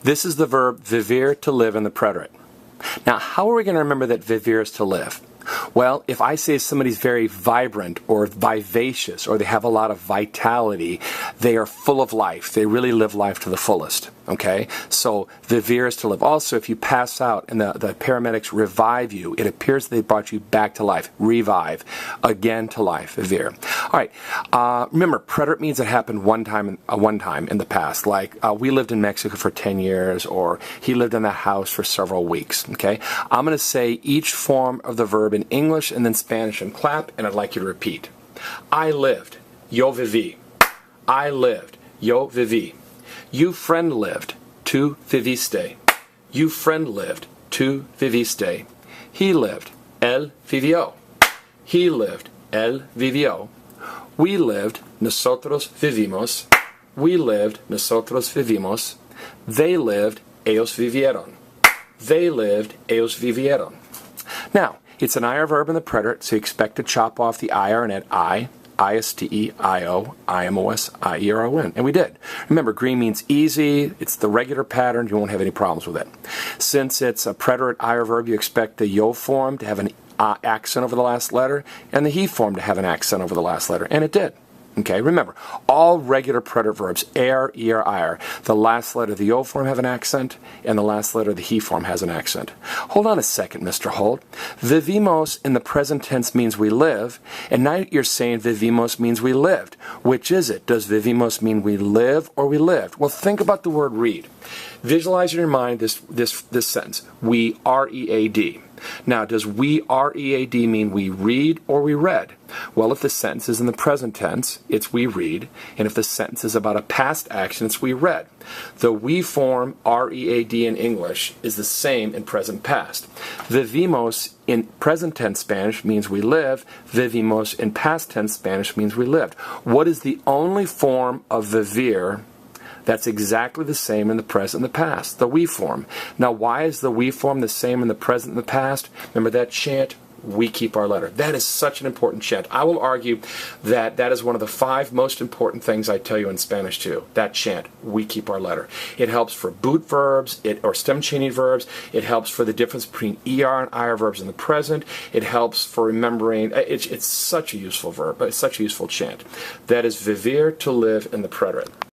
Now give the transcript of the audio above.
This is the verb vivir, to live, in the preterite. Now, how are we going to remember that vivir is to live? Well, if I say somebody's very vibrant or vivacious or they have a lot of vitality, they are full of life. They really live life to the fullest. Okay? So, vivir is to live. Also, if you pass out and the paramedics revive you, it appears they brought you back to life. Revive. Again to life. Vivir. All right. Remember, preterite means it happened one time in the past. Like, we lived in Mexico for 10 years, or he lived in that house for several weeks. Okay? I'm going to say each form of the verb in English and then Spanish and clap, and I'd like you to repeat. I lived. Yo viví. I lived. Yo viví. You friend lived. Tu viviste. You friend lived. Tu viviste. He lived. Él vivió. He lived. Él vivió. We lived. Nosotros vivimos. We lived. Nosotros vivimos. They lived. Ellos vivieron. They lived. Ellos vivieron. Now, it's an IR verb in the preterite, so you expect to chop off the IR and add I, ISTE, IO, IMOS, IERON. And we did. Remember, green means easy. It's the regular pattern. You won't have any problems with it. Since it's a preterite IR verb, you expect the yo form to have an accent over the last letter and the he form to have an accent over the last letter. And it did. Okay, remember, all regular preterite verbs, er, ir, the last letter of the yo form have an accent, and the last letter of the he form has an accent. Hold on a second, Mr. Holt. Vivimos in the present tense means we live, and now you're saying vivimos means we lived. Which is it? Does vivimos mean we live or we lived? Well, think about the word read. Visualize in your mind this sentence. We R-E-A-D. Now, does we R-E-A-D mean we read or we read? Well, if the sentence is in the present tense, it's we read, and if the sentence is about a past action, it's we read. The we form R-E-A-D in English is the same in present past. Vivimos in present tense Spanish means we live. Vivimos in past tense Spanish means we lived. What is the only form of vivir that's exactly the same in the present and the past? The we form. Now, why is the we form the same in the present and the past? Remember that chant, we keep our letter. That is such an important chant. I will argue that that is one of the 5 most important things I tell you in Spanish too. That chant, we keep our letter. It helps for boot verbs or stem chaining verbs. It helps for the difference between ER and IR verbs in the present. It helps for remembering. It's such a useful verb, but it's such a useful chant. That is vivir, to live, in the preterite.